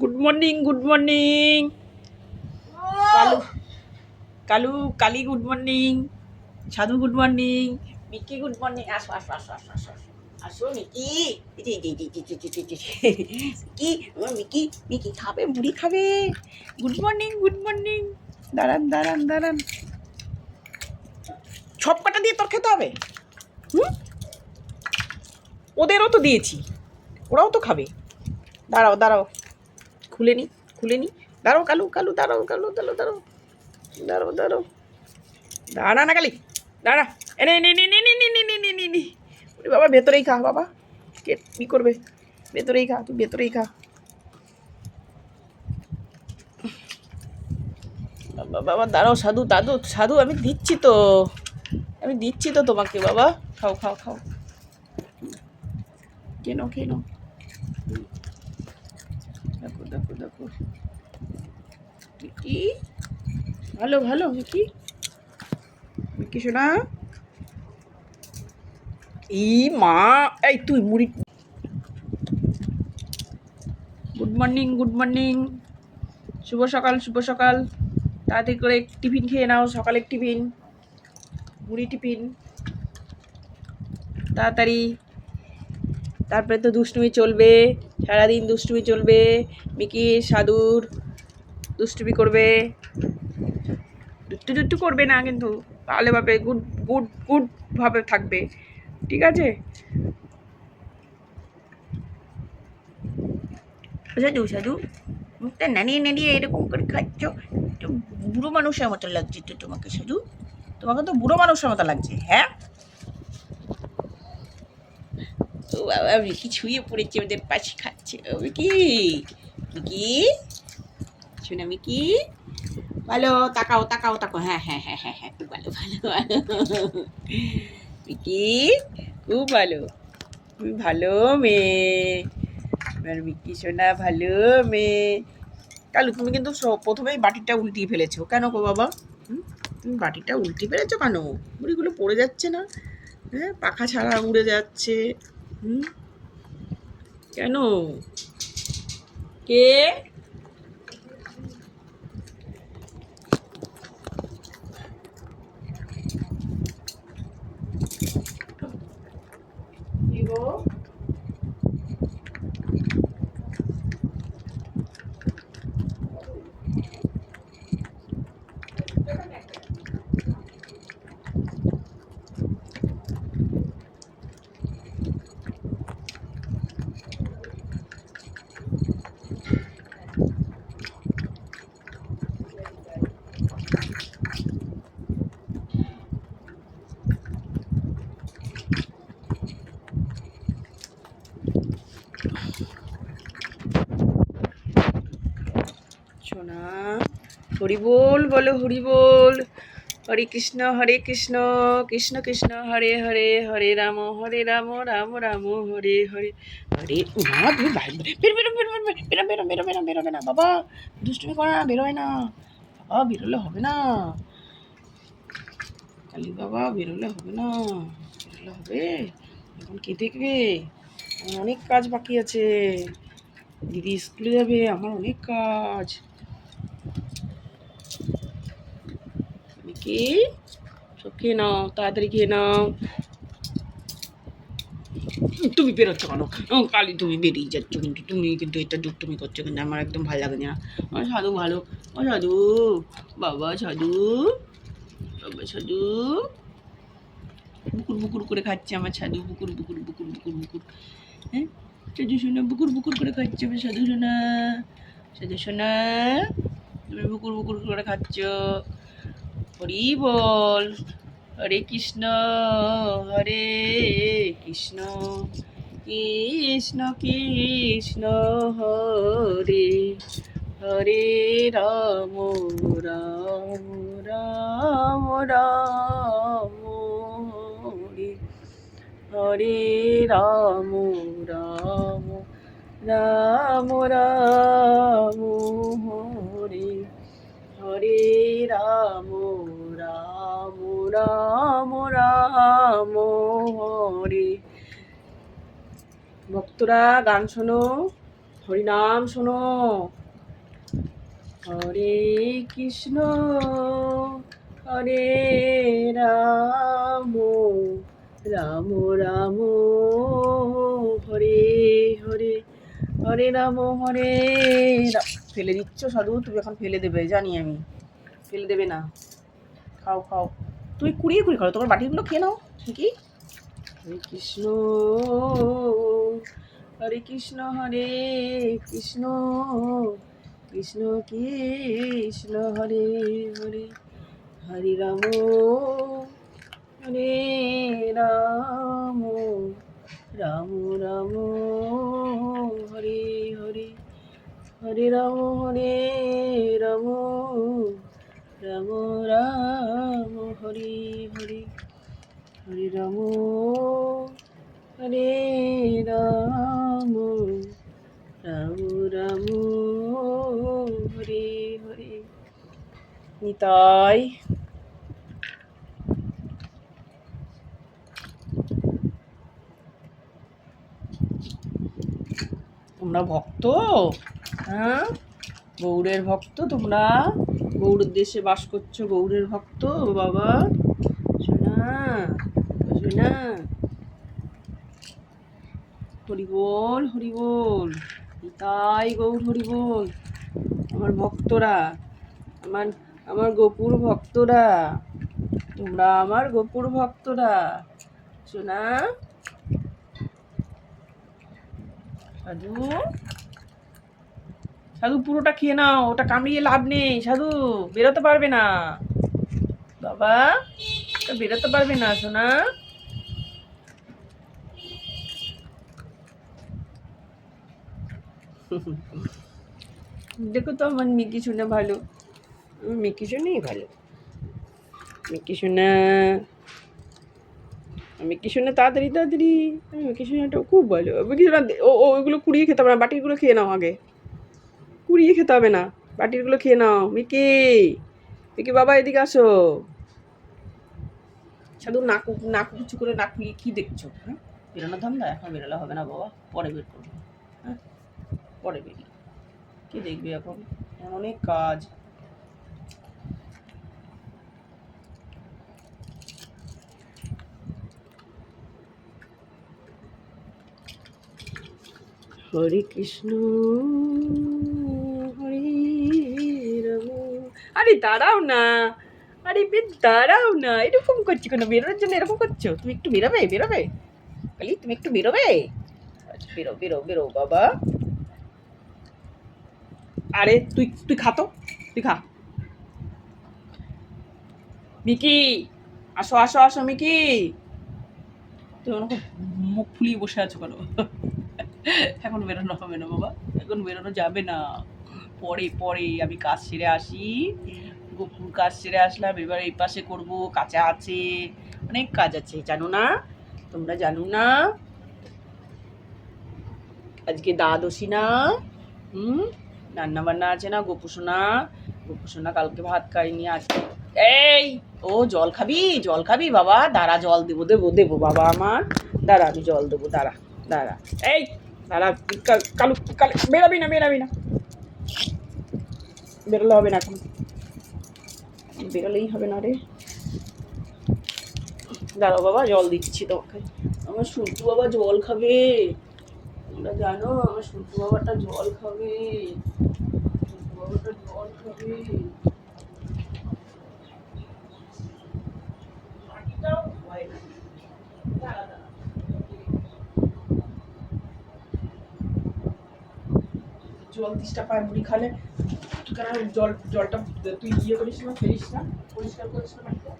Good morning, good morning. Kalu, Kalu, Kali good morning. Sadhu good morning. Mickey good morning. আসো আসো আসো আসো আসো আসো। আসো মিকি। মিকি, আমার মিকি, মিকি খাবে, মুড়ি খাবে। Good morning, good morning. দাঁড়ান দাঁড়ান দাঁড়ান। সব কটা দিয়ে তোর খেতে হবে? হুম, ওদেরও তো দিয়েছি, ওরাও তো খাবে। দাঁড়াও দাঁড়াও, খুলে নি, খুলে নি। দাঁড়াও কালু, কালু দাঁড়াও, কালু দাঁড়াও, দাঁড়াও দাঁড়াও দাঁড়াও। দাঁড়া না কালি, দাঁড়া। এনে নে নে নে নে নে নে নে নে নে নে। ওরে বাবা, ভেতরেই খা বাবা। কে কি করবে? ভেতরেই খা, তুই ভেতরেই খা। বাবা বাবা দাঁড়াও, সাধু দাদু, সাধু আমি দিচ্ছি তো, আমি দিচ্ছি তো তোমাকে বাবা। খাও খাও খাও, কেন কেন। দেখো দেখো দেখো, মিকি ভালো ভালো, মিকি, মিকি শোনা। ই মা, এই তুই মুড়ি। Good morning, good morning. শুভ সকাল, শুভ সকাল। তাড়াতাড়ি করে টিফিন খেয়ে নাও, সকালের টিফিন, মুড়ি টিফিন তাড়াতাড়ি। তারপরে তো দুষ্টুমি চলবে, সারাদিন দুষ্টুমি চলবে। মিকি সাধুর দুষ্টুমি করবে, দুট্টু দুট্টু করবে না কিন্তু, তাহলে ভাবে গুড গুড গুড ভাবে থাকবে, ঠিক আছে? সাধু সাধু, মুখটা নাড়িয়ে নাড়িয়ে এরকম করে খাচ্ছ, একটু বুড়ো মানুষের মতো লাগছে তো তোমাকে সাধু, তোমাকে তো বুড়ো মানুষের মতো লাগছে। হ্যাঁ, ও বাবা, মিকি ছুঁয়ে পড়েছে ওদের পাশে, খাচ্ছে। ও মিকি, মিকি শোনা মিকি, ভালো, তাকাও তাকাও তাকাও। হ্যাঁ হ্যাঁ হ্যাঁ হ্যাঁ হ্যাঁ, খুব ভালো ভালো ভালো। মিকি খুব ভালো, তুমি ভালো মেয়ে, এবার মিকি সোনা ভালো মেয়ে। কালু তুমি কিন্তু প্রথমেই বাটিটা উল্টিয়ে ফেলেছো কেন গো বাবা? হুম, তুমি বাটিটা উল্টিয়ে ফেলেছো কেন? মুড়িগুলো পড়ে যাচ্ছে না? হ্যাঁ, পাখা ছাড়া উড়ে যাচ্ছে। হুম, কেন? কে? কি গো? সোনা, হরি বল বলো, হরি বল। হরে কৃষ্ণ কৃষ্ণ কৃষ্ণ হরে হরে, হরে রাম রাম রাম হরে হরে। হরে মা, তুমি বাইরে বেরো বেরো বেরো বেরো বেরো বেরো বেরো বেরো বেরোবে না বাবা, দুষ্টুমি করে না, বেরোয় না বাবা, বেরোলে হবে না কালী বাবা, বেরোলে হবে না, বেরোলে হবে? এখন কে দেখবে? আমার অনেক কাজ বাকি আছে, দিদি স্কুলে যাবে, আমার অনেক কাজ। কি, সব খেয়ে নাও, তাড়াতাড়ি খেয়ে নাও। তুমি বেরোচ্ছ কেন? কালি তুমি বেরিয়ে যাচ্ছ, কিন্তু তুমি কিন্তু এটা দুষ্টুমি করছো, কিন্তু আমার একদম ভালো লাগে না। আমার সাধু ভালো, ও সাধু, বাবা সাধু, বাবা সাধু বুকুর বুকুর করে খাচ্ছে আমার সাধু, বুকুর বুকুর বুকুর বুকুর বুকুর। হ্যাঁ, সাধু সোনা বুকুর বুকুর করে খাচ্ছে আমার সাধু সোনা, সাধু সোনা তুমি বুকুর বুকুর করে খাচ্ছ। হরি বল, হরে কৃষ্ণ কৃষ্ণ কৃষ্ণ কৃষ্ণ হরে হরে, রাম রাম রাম রাম হরে হরে, রাম রাম রাম রাম হরে হরে, রাম রাম রাম রাম হরে। ভক্তরা গান শোনো, হরিনাম শোনো। হরে কৃষ্ণ হরে রাম রাম রাম হরে হরে হরে রাম হরে রাম। ফেলে দিচ্ছ সাধু, তুমি এখন ফেলে দেবে জানি আমি। ফেলে দেবে না, খাও খাও, তুই কুড়িয়ে কুড়িয়ে খাও, তোমার বাটিগুলো খেয়ে নাও। কি হরে কৃষ্ণ হরে কৃষ্ণ হরে কৃষ্ণ কৃষ্ণ কৃষ্ণ হরে হরে হরে রাম হরে রাম রাম রাম হরে হরে হরে রাম হরে রাম রাম রাম হরে হরে হরে রাম হরে রাম রাম রাম হরে হরে। নিতাই তোমরা ভক্ত, হ্যাঁ গৌড়ের ভক্ত তোমরা, গৌড়ের দেশে বাস করছো, গৌড়ের ভক্ত বাবা। শোনা শোনা, হরি বল হরি বল, নিতাই গৌর হরি বল। আমার ভক্তরা, আমার আমার গোপুর ভক্তরা, তোমরা আমার গোপুর ভক্তরা। শোনা সাধু, সাধু পুরোটা খেয়ে নাও, ওটা কামড়িয়ে লাভ নেই সাধু, বেরোতে পারবে না বাবা, ওটা বেরোতে পারবে না সোনা। দেখো তো আমার মিকি সোনা ভালো, আমার মিকি সোনাই ভালো, মিকি সোনা, মিকি সোনা তাড়াতাড়ি তাড়াতাড়ি, মিকি সোনাটাও খুব ভালো। মিকি সোনা ওইগুলো কুড়িয়ে খেতে হবে না, বাটিগুলো খেয়ে নাও আগে, কুড়িয়ে খেতে হবে না, বাটিরগুলো খেয়ে নাও। মিকি মিকি বাবা এদিকে আসো। সাধু নাক নাক কিছু করে নাক নিয়ে কী দেখছো? হ্যাঁ বেরোনোর ধান্দা, এখন বেরোলে হবে না বাবা, পরে বের করবো, হ্যাঁ পরে বেরি, কে দেখবে এখন, অনেক কাজ। হরে কৃষ্ণ হরে রাম। আরে দাঁড়াও না, আরে দাঁড়াও না, এরকম করছো কেন? বেরোনোর জন্য এরকম করছো? তুমি একটু বেরোবে, বেরোবে কালি, তুমি একটু বেরোবে। আচ্ছা বেরো বেরো বেরো বাবা। আরে তুই তুই খা তো, তুই খা। মিকি আসো আসো আসো মিকি, তুমি ওরকম মুখ ফুলিয়ে বসে আছো কেন? এখন বেরোনো হবে না বাবা, এখন বেরোনো যাবে না, পরে পরে আমি কাজ সেরে আসি, গোপুর কাজ সেরে আসলাম, এবার এই পাশে করবো, কাঁচা আছে, অনেক কাজ আছে জানো না, তোমরা জানো না আজকে দ্বাদশী না, রান্না বান্না আছে না, গোপুসোনা, গোপুসোনা কালকে ভাত খাইনি আজকে। এই ও জল খাবি, জল খাবি বাবা, দাঁড়া জল দেবো দেবো দেবো বাবা আমার, দাঁড়া আমি জল দেবো, দাঁড়া দাঁড়া, এই দাঁড়া, কালু কালু বেরাবি না, বেরাবি না, বেরোলে হবে না এখন, বেরোলেই হবে না রে, দাঁড়াও বাবা জল দিচ্ছি তোমাকে। আমার সূর্য বাবা জল খাবে, তোমরা জানো আমার সূর্য বাবাটা জল খাবে, সূর্য বাবাটা জল খাবে। মাটিটাও হয় না, দাঁড়া দাঁড়া, জল 30টা পায়ে মুড়ি খালে তুই কেন জলটা তুই ইয়ে করিস না, ফেলিস না, পরিষ্কার করিস না মাটিটা।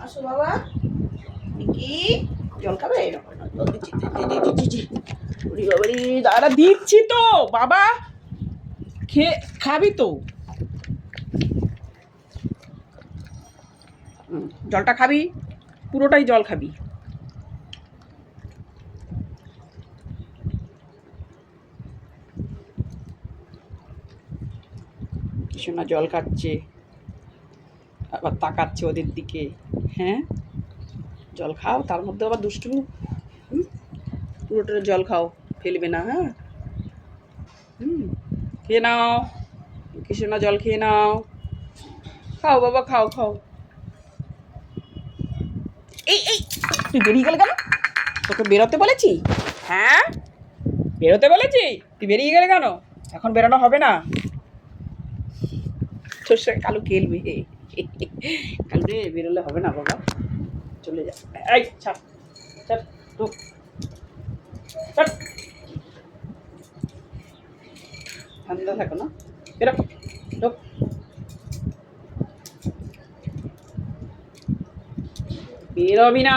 আসো বাবা, কি জল খাবে? জল দিচ্ছি, বাবারি দাঁড়া দিচ্ছি তো বাবা, খেয়ে খাবি তো, জলটা খাবি, পুরোটাই জল খাবি। সোনা জল খাচ্ছে, আবার তাকাচ্ছে ওদের দিকে। হ্যাঁ, জল খাও, তার মধ্যে আবার দুষ্টুমি। পুরোটা জল খাও, ফেলবে না। হ্যাঁ, খেয়ে নাও মিকি সোনা, জল খেয়ে নাও। খাও বাবা, খাও খাও। এই এই তুই বেরিয়ে গেলে কেন? তোকে বেরোতে বলেছি? হ্যাঁ, বেরোতে বলেছি, তুই বেরিয়ে গেলে কেন? এখন বেরোনো হবে না, তোর সঙ্গে কালু খেলবে। কালু রে, বেরোলে হবে না বাবা, চলে যা। এই ছাড় ছাড়, ঢুক, ছাড়। ঠান্ডা থাকো না, বেরো, ঢুক। বেরোবি না।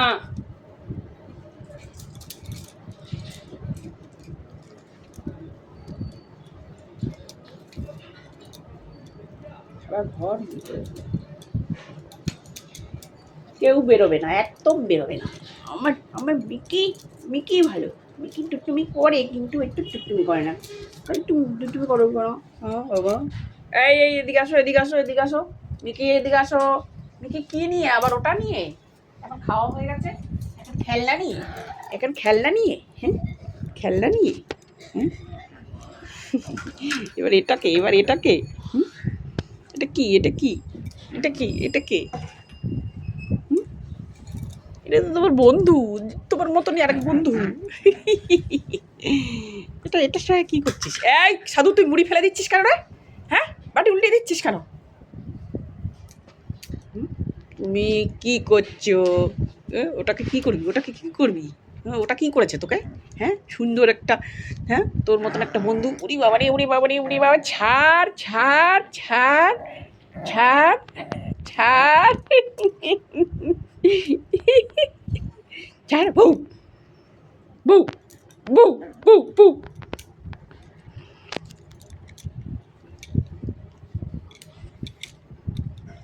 সারা ঘর কেউ বেরোবে না, একদম বেরোবে না। আমার আমার মিকি, মিকি ভালো। মিকি টুকটুমি করে, কিন্তু একটু টুকটুমি করে না। একটু টুকটুমি করো করো। হ্যাঁ বাবা, এই এই এদিকে আসো, এদিকে আসো, এদিকে আসো। মিকি এদিকে আসো। মিকি কি নিয়ে আবার ওটা নিয়ে? এখন খাওয়া হয়ে গেছে, এখন খেলনা নিয়ে, এখন খেলনা নিয়ে। হ্যাঁ, খেলনা নিয়ে। হ্যাঁ, এবার এটাকে, এবার এটাকে। এটা কি, এটা কি, এটা কি, এটা কে? এটা তো তোমার বন্ধু, তোমার মতনই আরেক বন্ধু। এটা এটার সঙ্গে কি করছিস? এই সাধু, তুই মুড়ি ফেলে দিচ্ছিস কেন রে? হ্যাঁ, বাটি উল্টে দিচ্ছিস কেন? তুমি কি করছো? ওটাকে কি করবি? ওটাকে কি করবি? ওটা কি করেছে তোকে? হ্যাঁ, সুন্দর একটা, হ্যাঁ তোর মতন একটা বন্ধু। উড়ি বাবা রে, উড়ি বাবা রে, উড়ি বাবা। ছাড় ছাড় ছাড় ছাড় ছাড়। ছাড়, বউ বউ বউ বউ বউ।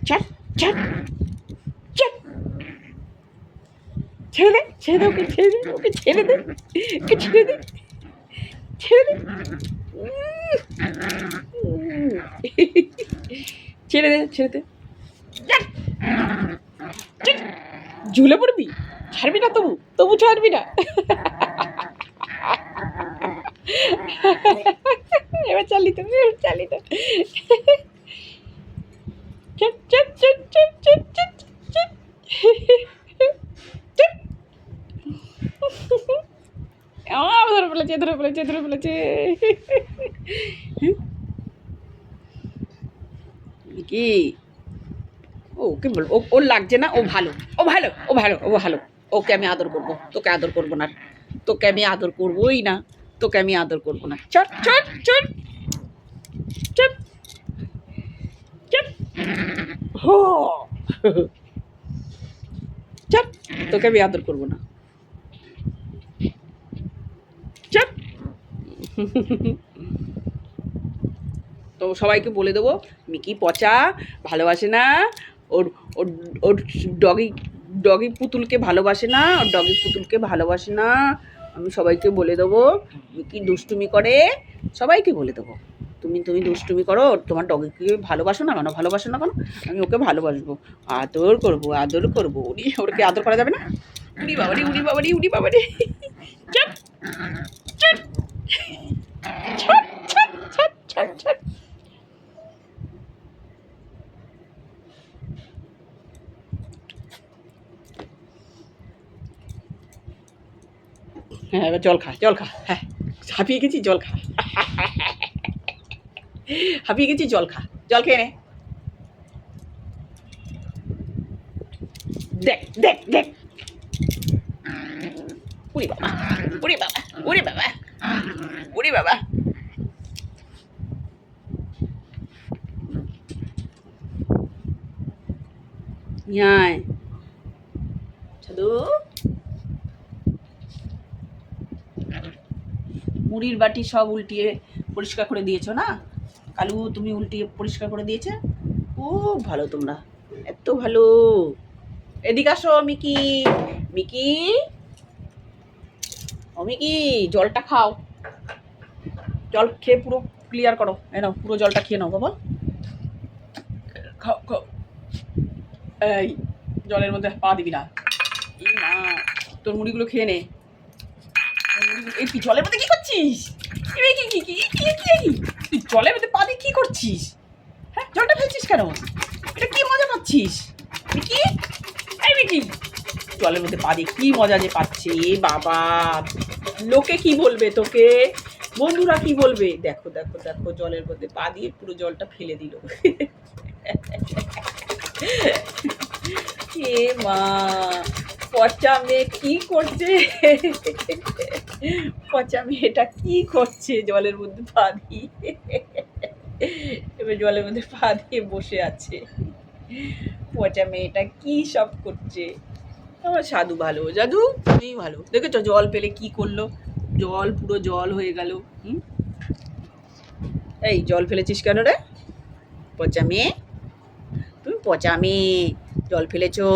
ছাড় ছাড় ছাড়, ছেড়ে দে, ছেড়ে দে, ওকে ছেড়ে দে, ওকে ছেড়ে দে, ওকে ছেড়ে দে, ছেড়ে দে, ছেড়ে দে, ছেড়ে দে। ঝুলে পড়বি, ছাড়বি না, তবু তবু ছাড়বি না। এবার চালি তো, এবার চালি তো। ধরে ফেলেছে, ধরে ফেলেছে, ধরে ফেলেছে। কি ওকে বল, ওর লাগছে না, ও ভালো, ও ভালো, ও ভালো, ও ভালো। ওকে আমি আদর করবো, তোকে আদর করবো না, তোকে আমি আদর করবোই না, তোকে আমি আদর করবো না। চট চট চট চট চট, হো চট, তোকে আমি আদর করবো না, চট। তো সবাইকে বলে দেবো, মিকি পচা, ভালোবাসে না, ওর ওর ওর ডগি ডগি পুতুলকে ভালোবাসে না, ওর ডগি পুতুলকে ভালোবাসে না। আমি সবাইকে বলে দেবো, মিকি দুষ্টুমি করে, সবাইকে বলে দেবো। তুমি তুমি দুষ্টুমি করো, তোমার ডগিকে ভালোবাসো না কেন? ভালোবাসো না কেন? আমি ওকে ভালোবাসবো, আদর করবো, আদর করবো। উনি ওরকে আদর করা যাবে না? উনি বাবারি, উনি বাবারি, উনি বাবারি। চট চট ছট ছট ছট ছট ছট। হ্যাঁ, এবার জল খা, জল খা। হ্যাঁ, হাঁপিয়ে গেছি, জল খা। হাঁপিয়ে গেছি, জল খা, জল খেয়ে নে। দেখ দেখ দেখ, উড়ি বাবা, উড়ি বাবা, উড়ি বাবা, উড়ি বাবা। ইয়ায় সাধু, মুড়ির বাটি সব উল্টিয়ে পরিষ্কার করে দিয়েছো না কালু? তুমি উল্টিয়ে পরিষ্কার করে দিয়েছে, খুব ভালো তোমরা, এত ভালো। এদিকে আসো মিকি, মিকি, ও মিকি, জলটা খাও, জল খেয়ে পুরো ক্লিয়ার করো। নাও পুরো জলটা খেয়ে নাও বাবা। খাও খাও। এই জলের মধ্যে পা দিবি না। এই না, তোর মুড়িগুলো খেয়ে নে। এই তুই জলের মধ্যে কি করছিস? তুই জলের মধ্যে পা দিয়ে কি করছিস? হ্যাঁ, জলটা ফেলছিস কেন? এটা কি মজা পাচ্ছিস মিকি? এই মিকি, জলের মধ্যে পা দিয়ে কি মজা যে পাচ্ছে এ বাবা। লোকে কি বলবে তোকে, বন্ধুরা কি বলবে? দেখো দেখো দেখো, জলের মধ্যে পা দিয়ে পুরো জলটা ফেলে দিল। এ মা, পচা মেয়ে কি করছে? পচা মেয়েটা কি করছে জলের মধ্যে পা দিয়ে? এবার জলের মধ্যে পা দিয়ে বসে আছে। পচা মেয়েটা কি সব করছে? আমার সাধু ভালো, জাদু তুমি ভালো। দেখেছো জল পেলে কি করলো? জল পুরো জল হয়ে গেল। এই জল ফেলেছিস কেন রে পচা মেয়ে? তুমি পচা মেয়ে, জল ফেলেছো।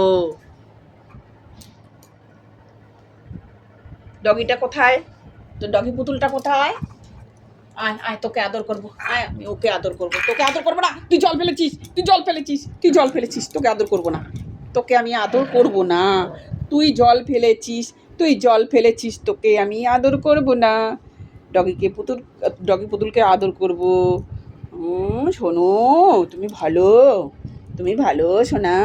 ডগিটা কোথায়? তোর ডগি পুতুলটা কোথায়? আয় আয়, তোকে আদর করবো। আয়, আমি ওকে আদর করবো। তোকে আদর করবো না, তুই জল ফেলেছিস, তুই জল ফেলেছিস, তুই জল ফেলেছিস। তোকে আদর করবো না, তোকে আমি আদর করবো না। তুই জল ফেলেছিস, তুই জল ফেলেছিস, তোকে আমি আদর করবো না। ডগি পুতুলকে আদর করবো। শোনো, তুমি ভালো, তুমি ভালো শোনা।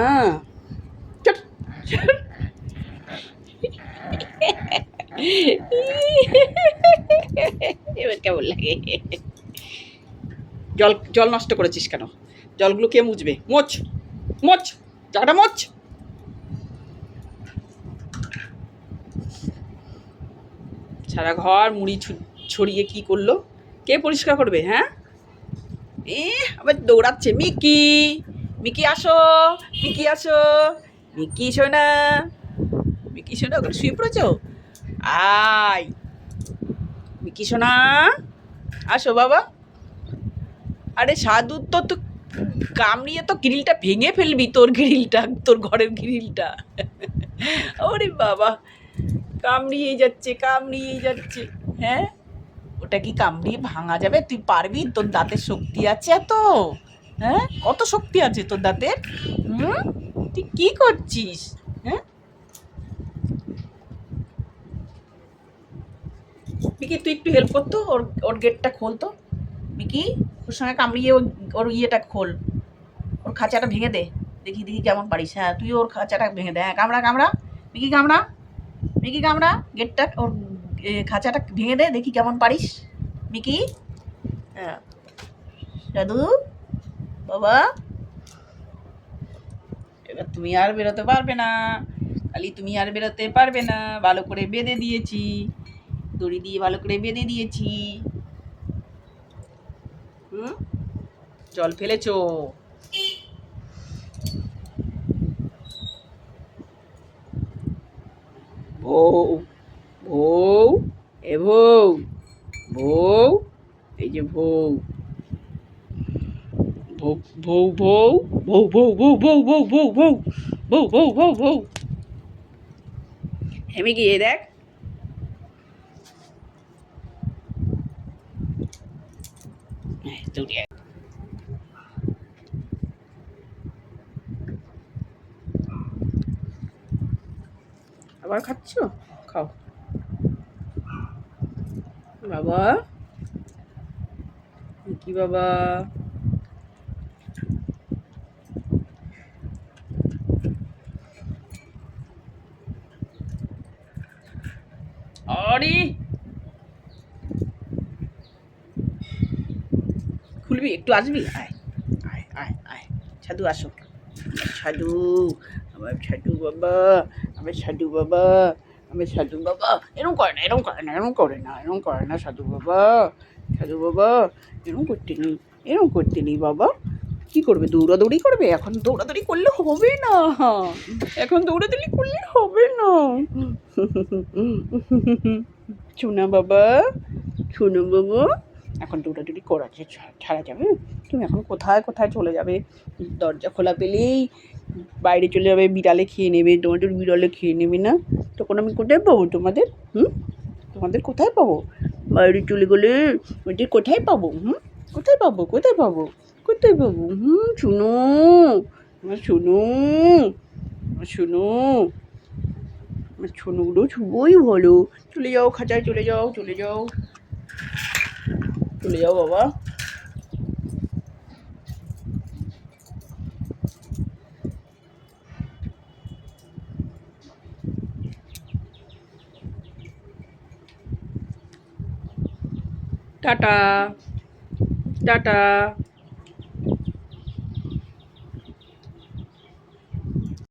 এবার কেমন লাগে? জল জল নষ্ট করেছিস কেন? জলগুলো কে মুছবে? মোচ মোচ, জায়গাটা মোচ। সারা ঘর মুড়ি ছড়িয়ে কি করলো? কে পরিষ্কার করবে? হ্যাঁ, আবার দৌড়াচ্ছে। মিকি, মিকি আসো, মিকি আসো, মিকি সোনা, মিকি সোনা ওখানে শুয়ে পড়েছো? আয় মিকি সোনা, আসো বাবা। আরে সাধু, তো কামড়িয়ে তো গ্রিলটা ভেঙে ফেলবি, তোর গ্রিলটা, তোর ঘরের গ্রিলটা। ওরে বাবা, কামড়িয়েই যাচ্ছে, কামড়িয়েই যাচ্ছে। হ্যাঁ, ওটা কি কামড়িয়ে ভাঙা যাবে? তুই পারবি? তোর দাঁতের শক্তি আছে এত? হ্যাঁ, কত শক্তি আছে তোর দাঁতের? তুই কি করছিস? হ্যাঁ মিকি, তুই একটু হেল্প করতো, ওর ওর গেটটা খোলতো। মিকি, ওর সঙ্গে কামড়িয়ে ওর ইয়েটা খোল, ওর খাঁচাটা ভেঙে দে। দেখি দেখি কেমন পারিস। হ্যাঁ, তুই ওর খাঁচাটা ভেঙে দে। হ্যাঁ, কামড়া কামড়া, মিকি কামড়া, মিকি কামড়া, গেটটা ওর খাঁচাটা ভেঙে দে, দেখি কেমন পারিস মিকি। হ্যাঁ দাদু বাবা, এবার তুমি আর বেরোতে পারবে না, খালি তুমি আর বেরোতে পারবে না। ভালো করে বেঁধে দিয়েছি, দড়ি দিয়ে ভালো করে বেঁধে দিয়েছি। জল ফেলেছো। বউ, বউ, এ বউ, বউ, এই যে বউ, বউ বউ বউ বউ বউ বউ বউ বউ বউ বউ বউ বউ বউ। হেমে গিয়ে দেখ, আবার খাচ্ছ? খাও বাবা, কি বাবা। আরে খুলবি? একটু আসবি? আয় আয় আয় আয়, সাধু আসো। সাধু, আমার সাধু বাবা, আমার সাধু বাবা, আমার সাধু বাবা। এরকম করে না, এরকম করে না, এরকম করে না, এরকম করে না সাধু বাবা। সাধু বাবা, এরকম করতে নেই, এরকম করতে নেই বাবা। কি করবে? দৌড়াদৌড়ি করবে? এখন দৌড়াদৌড়ি করলে হবে না, এখন দৌড়াদৌড়ি করলে হবে না। শোনা বাবা, শোনো বাবা, এখন দৌড়াদৌড়ি করা ছাড়া যাবে? তুমি এখন কোথায় কোথায় চলে যাবে? দরজা খোলা পেলেই বাইরে চলে যাবে, বিড়ালে খেয়ে নেবে, তোমাদের বিড়ালে খেয়ে নেবে না? তখন আমি কোথায় পাবো তোমাদের? তোমাদের কোথায় পাবো? বাইরে চলে গেলে ওদের কোথায় পাবো? কোথায় পাবো? কোথায় পাবো? কোথায় কোথায় বাবু? শুনো, আমার শুনো, আমার শুনো, আমার ছোনুগুলো খুবই ভালো। চলে যাও খাঁচায়, চলে যাও, চলে যাও, চলে যাও বাবা। Tata, tata.